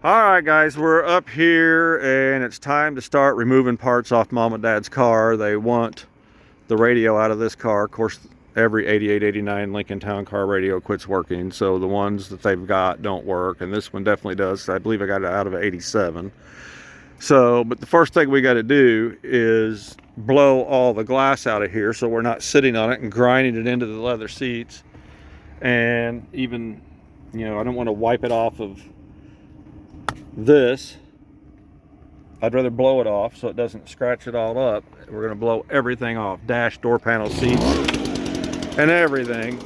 Alright guys, we're up here and it's time to start removing parts off Mom and Dad's car. They want the radio out of this car. Of course, every 88, 89 Lincoln Town Car radio quits working, so the ones that they've got don't work, and this one definitely does. I believe I got it out of 87. So, but the first thing we got to do is blow all the glass out of here so we're not sitting on it and grinding it into the leather seats. And even, you know, I don't want to wipe it off of this. I'd rather blow it off so it doesn't scratch it all up. We're going to blow everything off, dash, door panel, seats, and everything.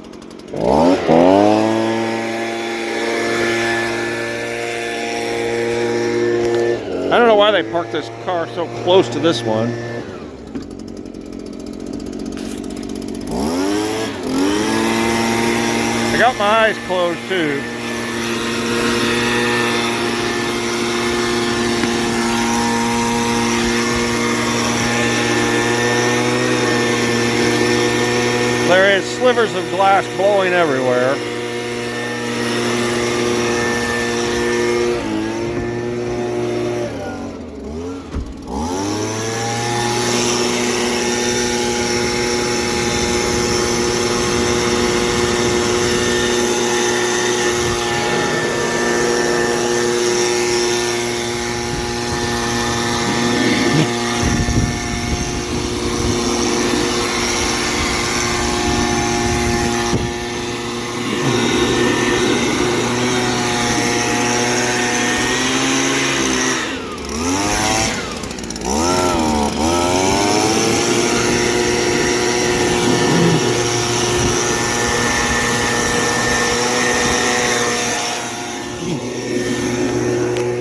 I don't know why they parked this car so close to this one. I got my eyes closed too. There is slivers of glass blowing everywhere.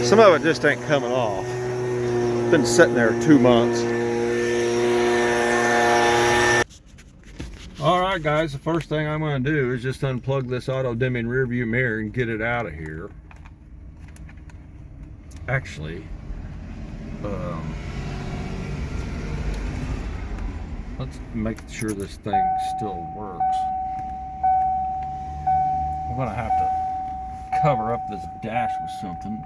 Some of it just ain't coming off. It's been sitting there 2 months. Alright guys, the first thing I'm going to do is just unplug this auto dimming rear view mirror and get it out of here. Actually, let's make sure this thing still works. I'm going to have to cover up this dash with something.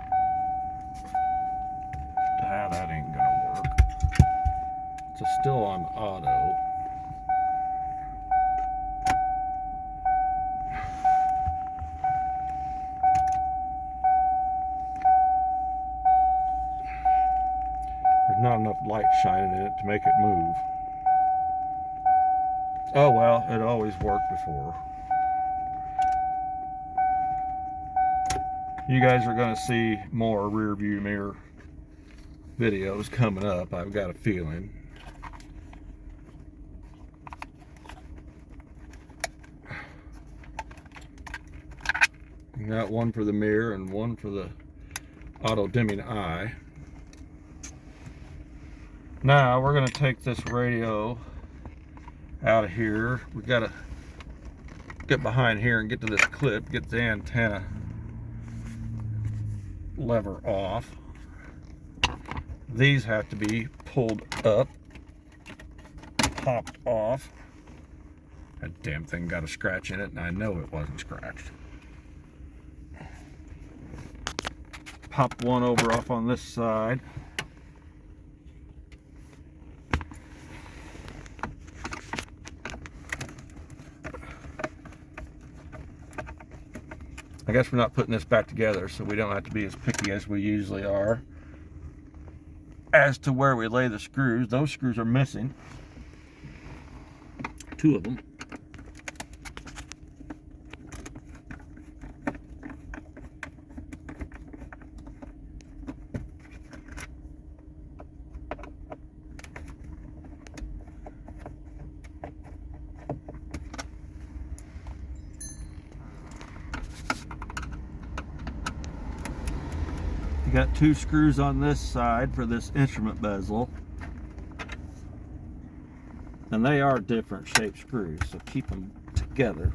That ain't gonna work. It's still on auto. There's not enough light shining in it to make it move. Oh well, it always worked before. You guys are gonna see more rear view mirror videos coming up, I've got a feeling. Got one for the mirror and one for the auto dimming eye. Now we're going to take this radio out of here. We got to get behind here and get to this clip, get the antenna lever off. These have to be pulled up, popped off. That damn thing got a scratch in it, and I know it wasn't scratched. Pop one over off on this side. I guess we're not putting this back together, so we don't have to be as picky as we usually are as to where we lay the screws. Those screws are missing. 2 of them. You got 2 screws on this side for this instrument bezel, and they are different shaped screws, so keep them together.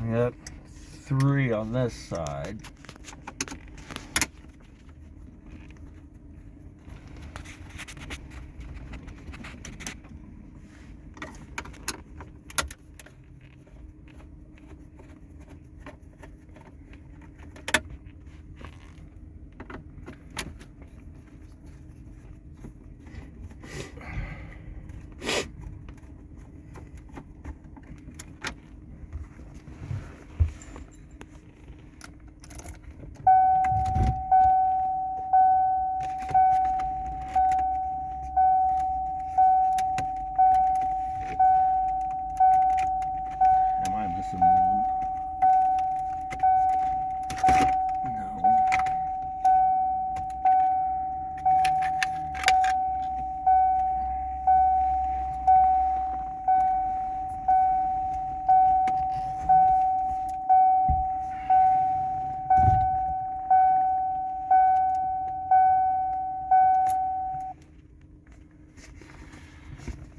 We got 3 on this side.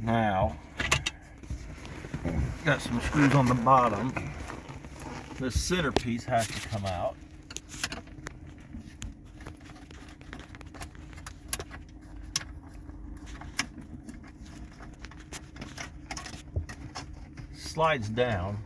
Now, got some screws on the bottom. This centerpiece has to come out. Slides down.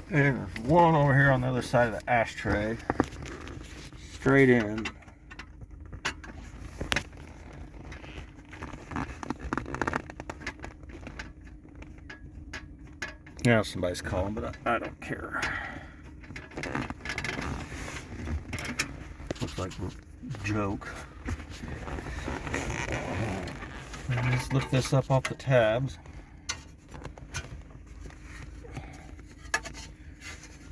And there's one over here on the other side of the ashtray. Straight in. Yeah, somebody's calling, but I don't care. Looks like a joke. Let's lift this up off the tabs.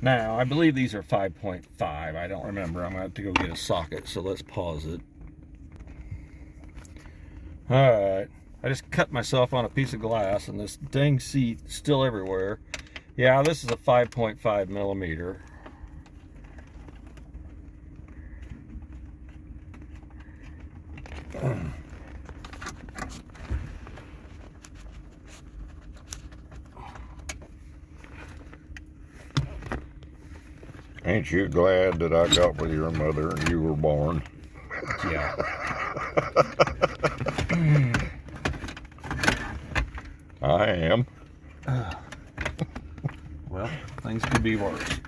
Now, I believe these are 5.5. I don't remember. I'm going to have to go get a socket, so let's pause it. Alright. I just cut myself on a piece of glass, and this dang seat is still everywhere. Yeah, this is a 5.5 millimeter. Ain't you glad that I got with your mother and you were born? Yeah. I am. Well, things could be worse.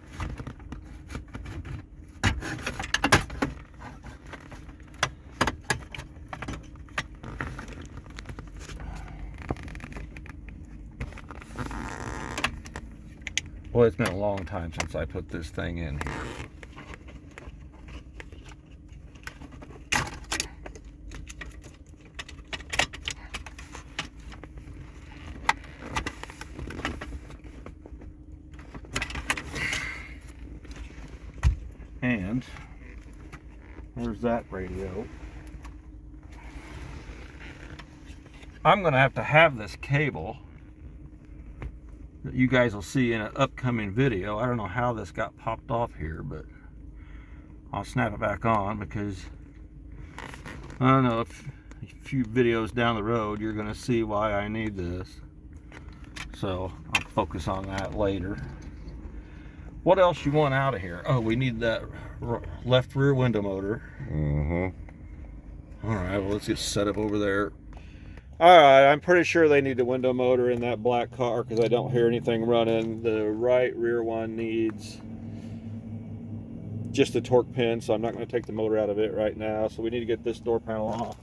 Well, it's been a long time since I put this thing in here. And there's that radio. I'm going to have this cable that you guys will see in an upcoming video. I don't know how this got popped off here, but I'll snap it back on because I don't know, if a few videos down the road you're going to see why I need this. So I'll focus on that later. What else you want out of here? Oh, we need that left rear window motor. Mm-hmm. All right, well, let's get set up over there. All right, I'm pretty sure they need the window motor in that black car because I don't hear anything running. The right rear one needs just a torque pin, so I'm not going to take the motor out of it right now. So we need to get this door panel off.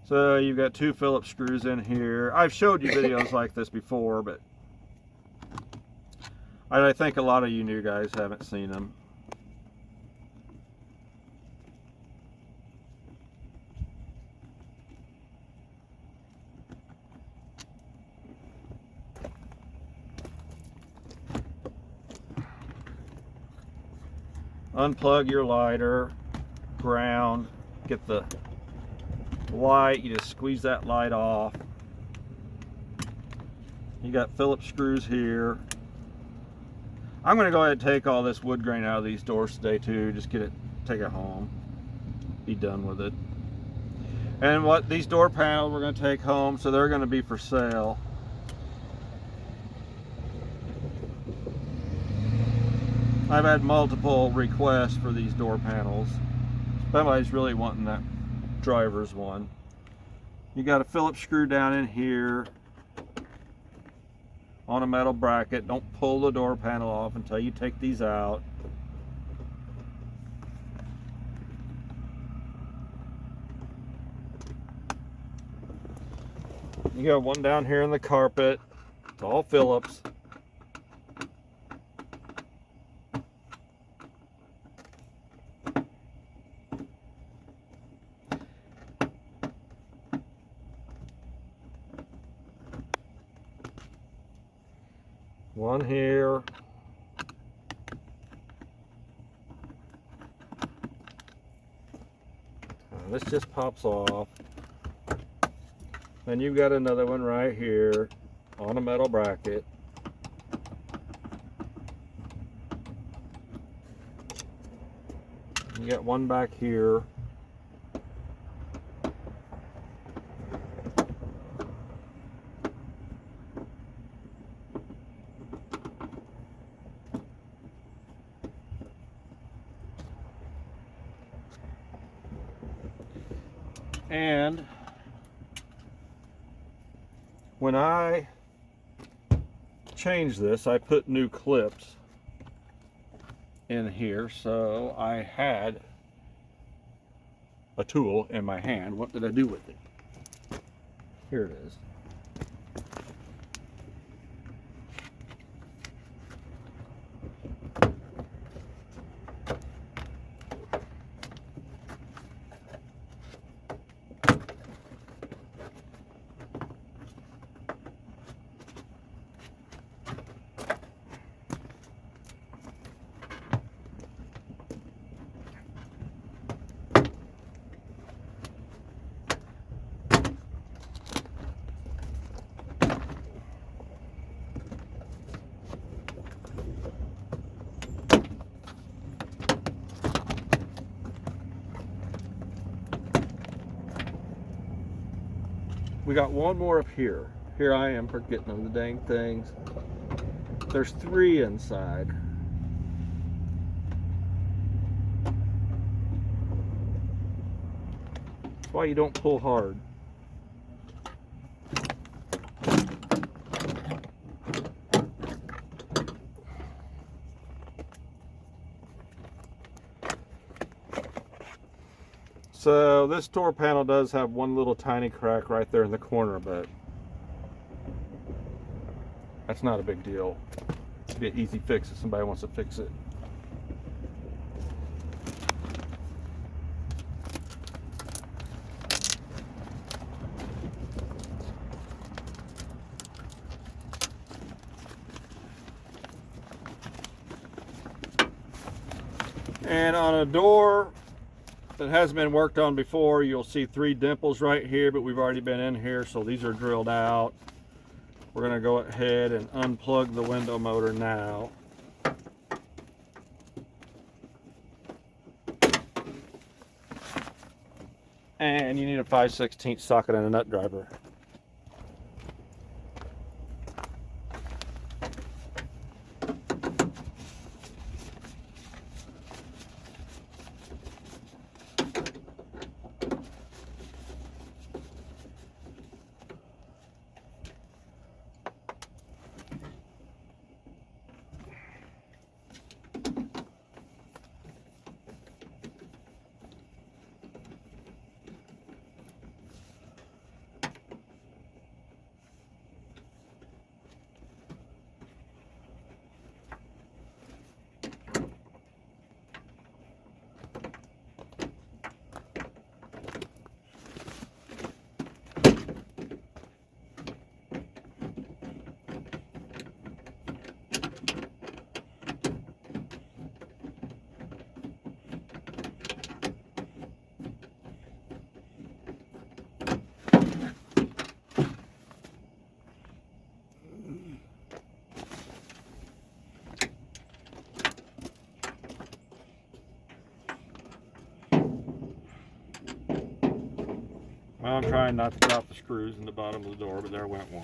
So you've got 2 Phillips screws in here. I've showed you videos like this before, but I think a lot of you new guys haven't seen them. Unplug your lighter, ground, get the light, you just squeeze that light off. You got Phillips screws here. I'm going to go ahead and take all this wood grain out of these doors today too, just take it home, be done with it. And what these door panels we're going to take home, so they're going to be for sale. I've had multiple requests for these door panels. Somebody's really wanting that driver's one. You got a Phillips screw down in here on a metal bracket. Don't pull the door panel off until you take these out. You got one down here in the carpet. It's all Phillips. One here. This just pops off. Then you've got another one right here on a metal bracket. You got one back here. And when I changed this, I put new clips in here, so I had a tool in my hand. What did I do with it? Here it is. We got one more up here. Here I am forgetting them, the dang things. There's 3 inside. That's why you don't pull hard. So this door panel does have one little tiny crack right there in the corner, but that's not a big deal. It'll be an easy fix if somebody wants to fix it. And on a door that has been worked on before, you'll see 3 dimples right here, but we've already been in here, so these are drilled out. We're going to go ahead and unplug the window motor now. And you need a 5/16 socket and a nut driver. Well, I'm trying not to drop the screws in the bottom of the door, but there went one.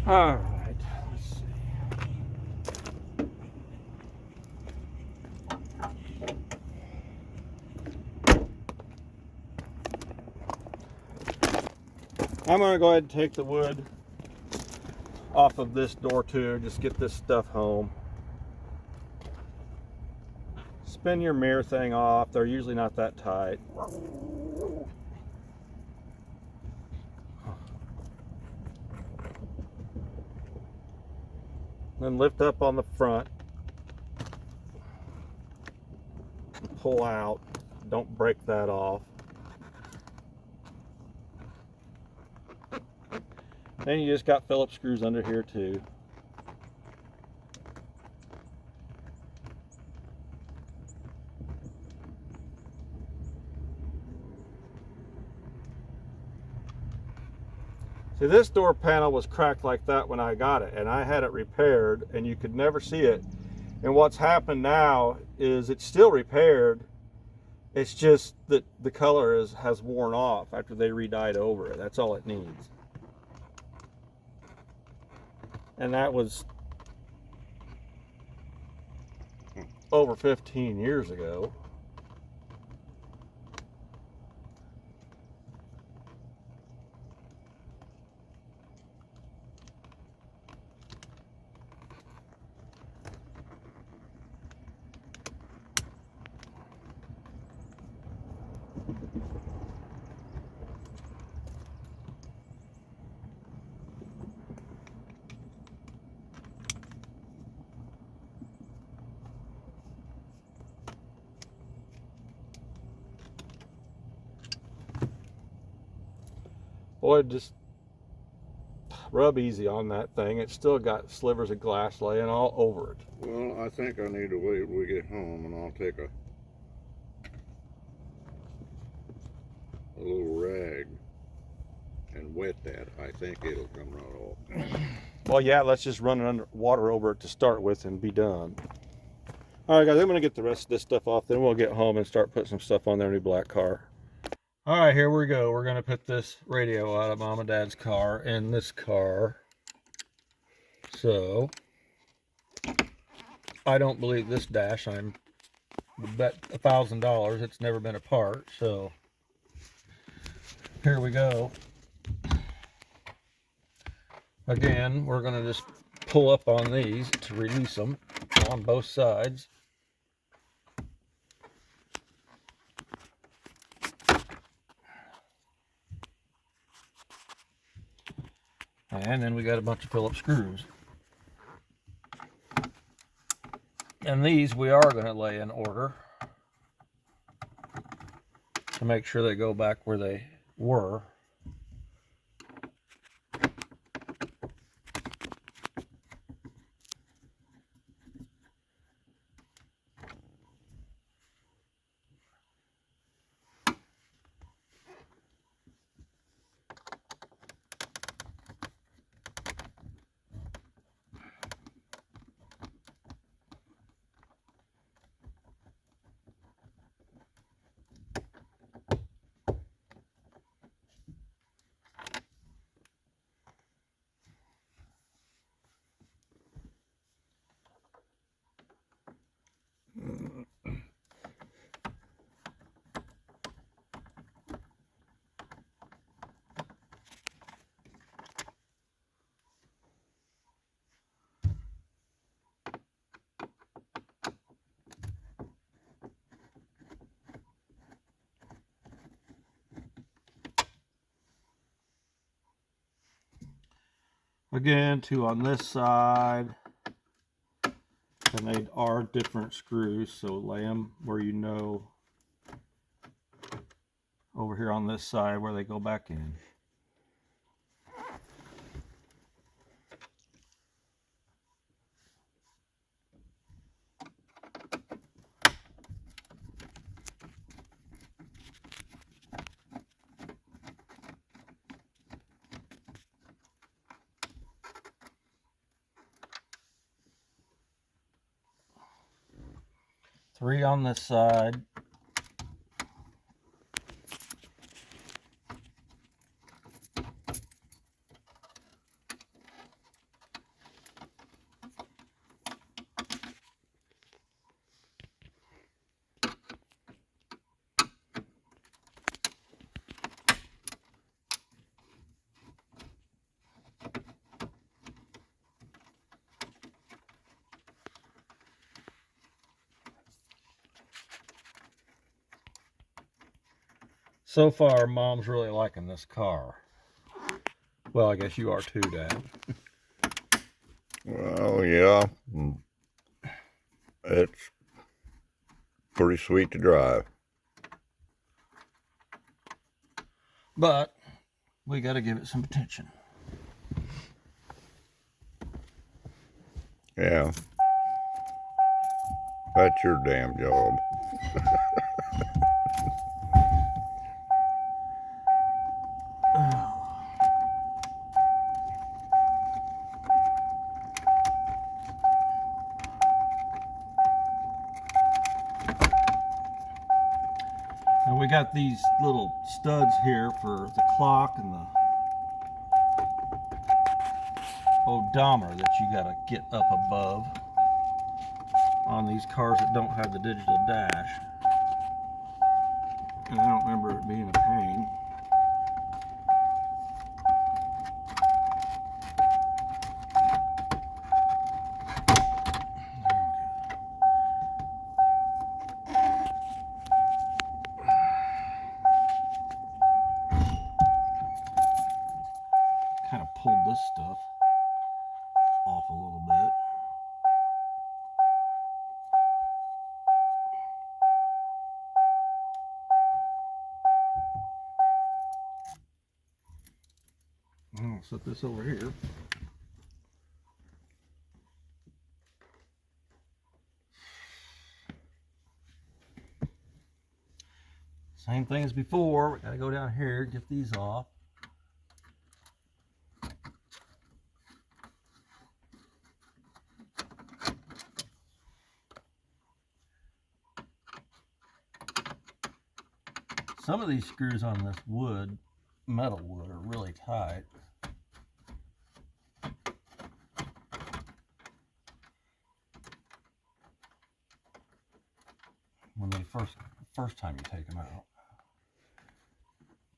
All right, let's see. I'm going to go ahead and take the wood off of this door too. Just get this stuff home. Spin your mirror thing off. They're usually not that tight. Then lift up on the front. Pull out. Don't break that off. Then you just got Phillips screws under here too. See, this door panel was cracked like that when I got it, and I had it repaired, and you could never see it. And what's happened now is it's still repaired. It's just that the color has worn off after they re-dyed over it. That's all it needs. And that was over 15 years ago. Boy, just rub easy on that thing. It's still got slivers of glass laying all over it. Well, I think I need to wait till we get home, and I'll take a little rag and wet that. I think it'll come right off. Well, yeah, let's just run it under water over it to start with and be done. All right, guys, I'm going to get the rest of this stuff off. Then we'll get home and start putting some stuff on their new black car. All right, here we go. We're going to put this radio out of Mom and Dad's car in this car. So, I don't believe this dash. I'm bet $1,000 it's never been apart. So, here we go. Again, we're going to just pull up on these to release them on both sides. And then we got a bunch of Phillips screws. And these we are going to lay in order to make sure they go back where they were. Again, two on this side, and they are different screws, so lay them where you know over here on this side where they go back in. Three on this side. So far, Mom's really liking this car. Well, I guess you are too, Dad. Well, yeah. It's pretty sweet to drive. But we got to give it some attention. Yeah. That's your damn job. And we got these little studs here for the clock and the odometer that you got to get up above on these cars that don't have the digital dash. And I don't remember it being a pain. Kind of pulled this stuff off a little bit. I'll set this over here. Same thing as before. We gotta go down here, get these off. Some of these screws on this wood, metal wood, are really tight. When they first time you take them out.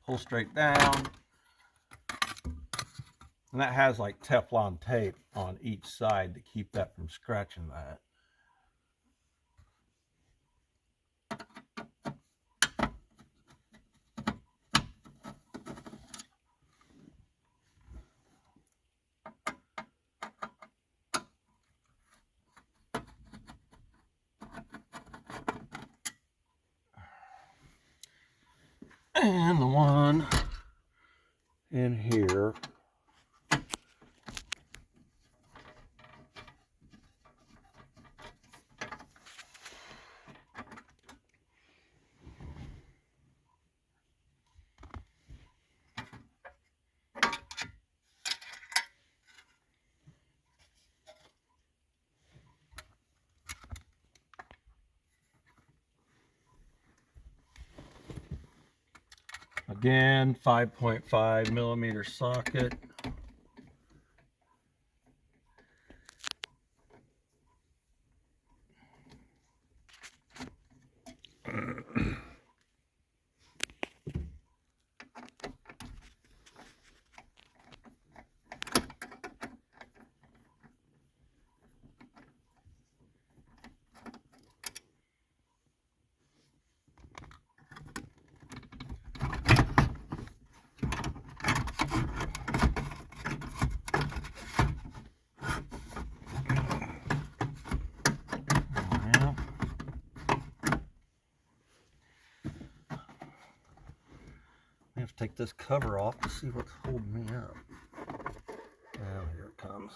Pull straight down. And that has like Teflon tape on each side to keep that from scratching that. And the one in here again, 5.5 millimeter socket. I have to take this cover off to see what's holding me up. Now here it comes.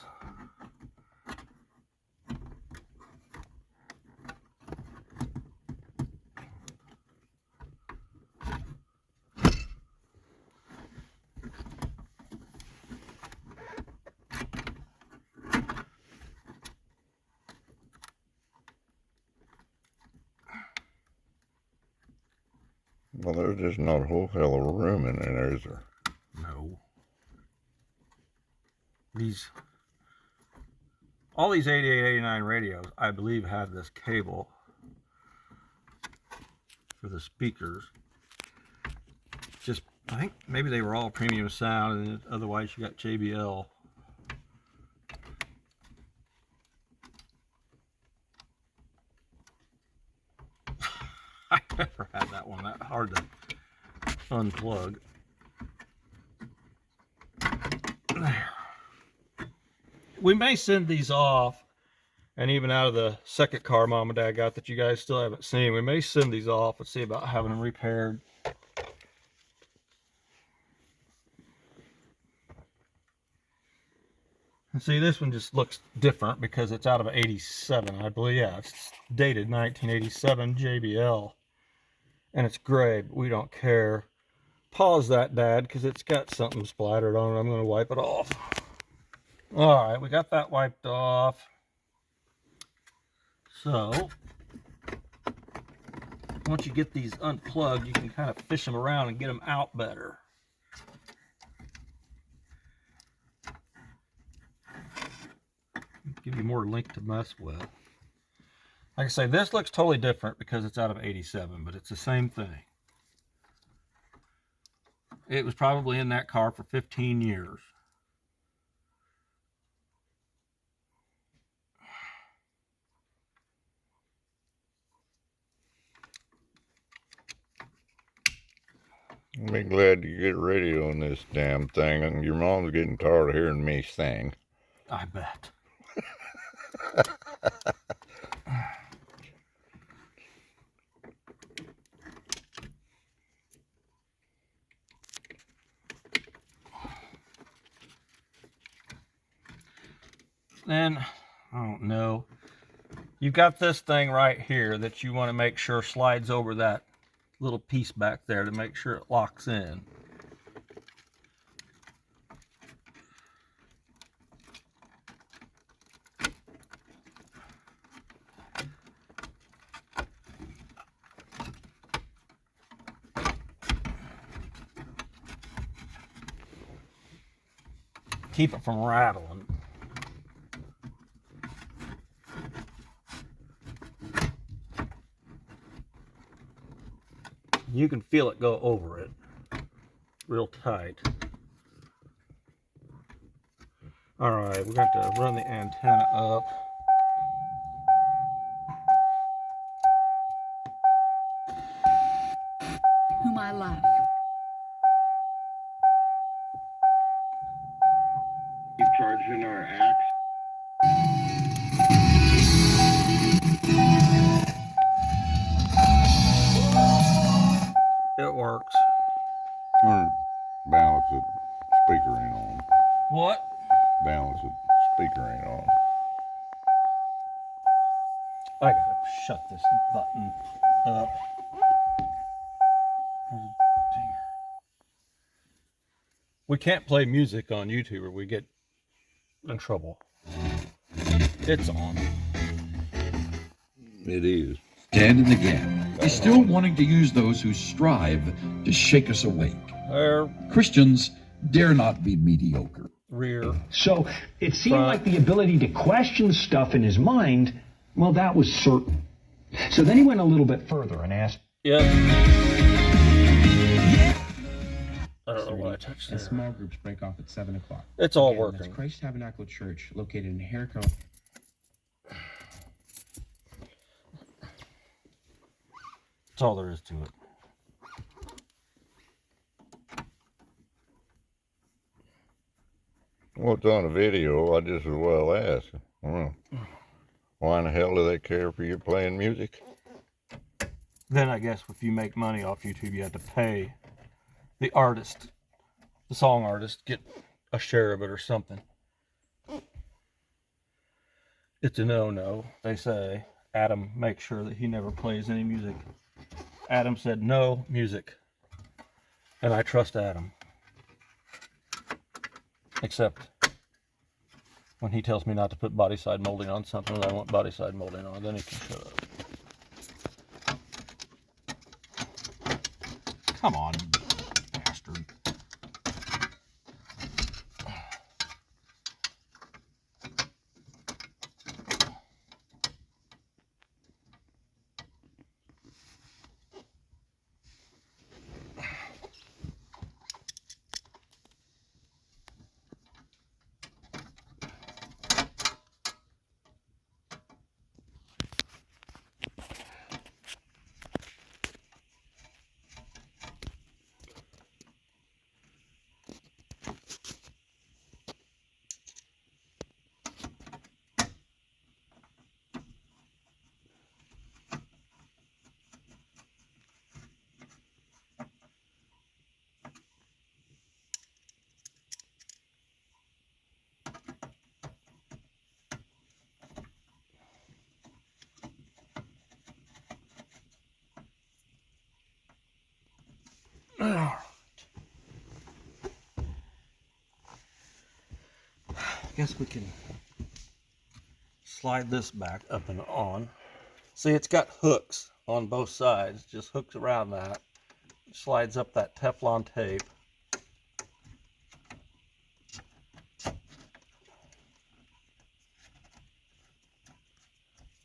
Well, there's just not a whole hell of a room in there, is there? No. All these 8889 radios, I believe, have this cable for the speakers. Just, I think maybe they were all premium sound, and otherwise you got JBL. I never had that one. That hard to unplug. There. We may send these off, and even out of the second car Mom and Dad got that you guys still haven't seen, we may send these off and see about having them repaired. And see, this one just looks different because it's out of '87, I believe. Yeah, it's dated 1987 JBL, and it's gray, but we don't care. Pause that, Dad, because it's got something splattered on it. I'm going to wipe it off. All right, we got that wiped off. So, once you get these unplugged, you can kind of fish them around and get them out better. Give you more link to mess with. Like I say, this looks totally different because it's out of '87, but it's the same thing. It was probably in that car for 15 years. I'll be glad to get a radio on this damn thing. And your mom's getting tired of hearing me sing. I bet. Then, I don't know. You've got this thing right here that you want to make sure slides over that little piece back there to make sure it locks in. Keep it from rattling. You can feel it go over it real tight. All right, we're going to run the antenna up. Whom I love. Keep charging our axe. It works. Balance it. Speaker ain't on. What? Balance it. Speaker ain't on. I gotta shut this button up. There's a dinger. We can't play music on YouTube or we get in trouble. It's on. It is. Stand in the gap. He's still wanting to use those who strive to shake us awake. There, Christians dare not be mediocre. rear. So it seemed Front. like the ability to question stuff in his mind, well, that was certain. So then he went a little bit further and asked, Yep. I don't know why I touched And there. small groups break off at 7 o'clock. It's all Again, working. That's Christ Tabernacle Church, located in Jericho. That's all there is to it. Well, it's on a video. I just as well ask. Well, why in the hell do they care for you playing music? Then I guess if you make money off YouTube, you have to pay the artist, the song artist, get a share of it or something. It's a no-no. They say Adam makes sure that he never plays any music. Adam said no music. And I trust Adam. Except when he tells me not to put body side molding on something that I want body side molding on, then he can shut up. Come on, you bastard. Alright. I guess we can slide this back up and on. See, it's got hooks on both sides, just hooks around that. Slides up that Teflon tape.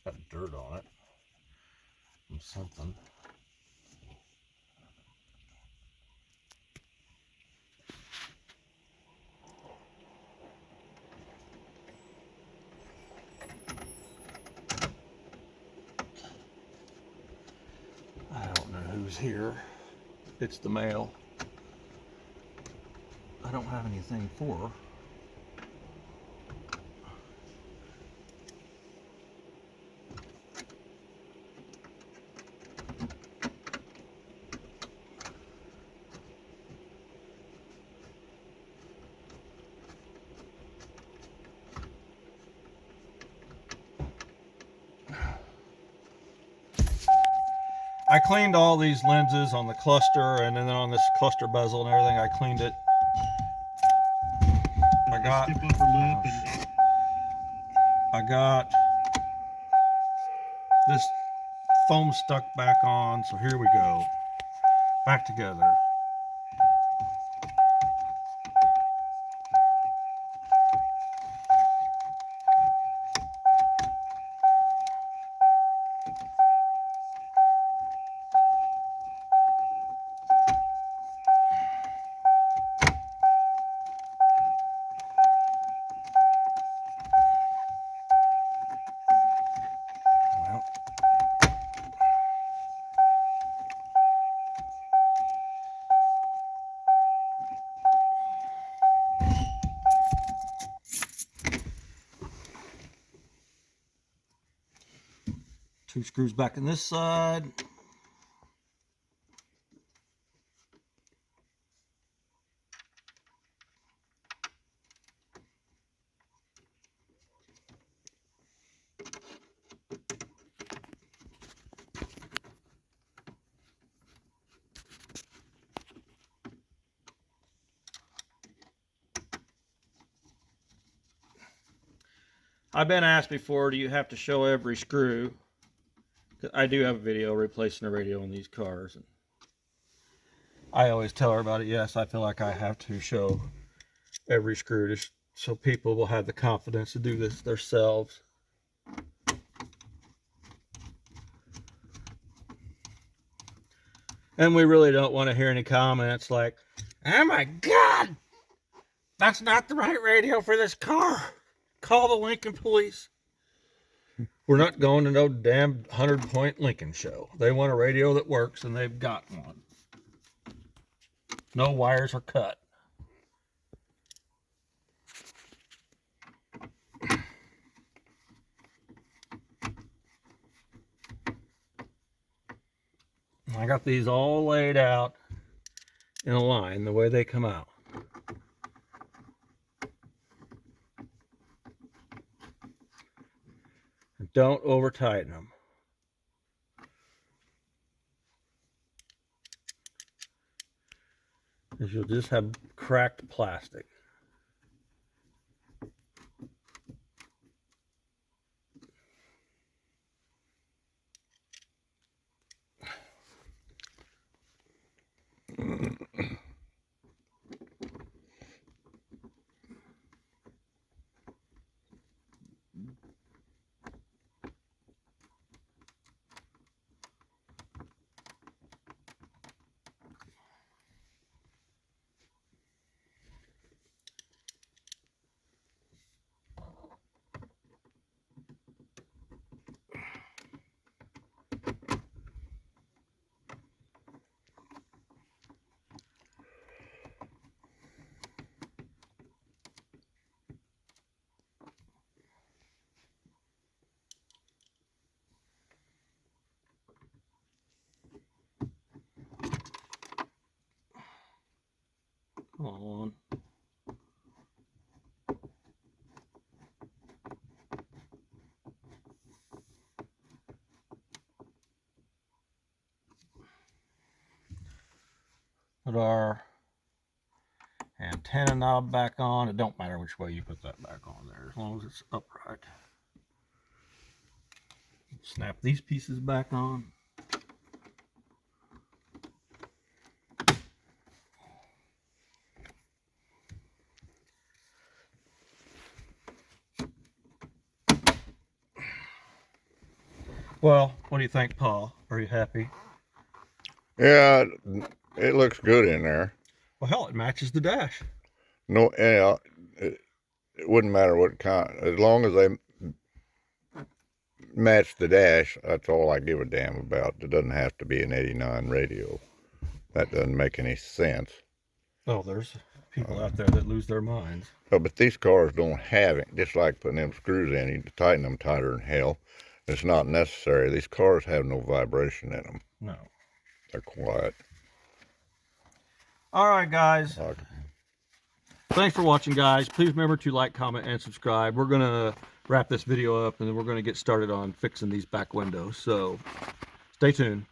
Got dirt on it from something. I don't know who's here. It's the mail. I don't have anything for her. I cleaned all these lenses on the cluster and then on this cluster bezel and everything. I cleaned it. I got this foam stuck back on, so here we go. Back together. Two screws back on this side. I've been asked before, do you have to show every screw? I do have a video replacing a radio in these cars. And I always tell everybody, yes, I feel like I have to show every screw just so people will have the confidence to do this themselves. And we really don't want to hear any comments like, oh my God, that's not the right radio for this car. Call the Lincoln police. We're not going to no damn 100-point Lincoln show. They want a radio that works, and they've got one. No wires are cut. I got these all laid out in a line the way they come out. And don't over tighten them. Because you'll just have cracked plastic. Put our antenna knob back on. It don't matter which way you put that back on there, as long as it's upright. Snap these pieces back on. Well, what do you think, Paul? Are you happy? Yeah, it looks good in there. Well, hell, it matches the dash. No, yeah, it wouldn't matter what kind, as long as they match the dash. That's all I give a damn about. It doesn't have to be an 89 radio. That doesn't make any sense. Oh, there's people out there that lose their minds. Oh, but these cars don't have it. Just like putting them screws in, you tighten them tighter than hell. It's not necessary. These cars have no vibration in them. No. They're quiet. All right, guys. Like, Thanks for watching, guys. Please remember to like, comment, and subscribe. We're going to wrap this video up, and then we're going to get started on fixing these back windows. So stay tuned.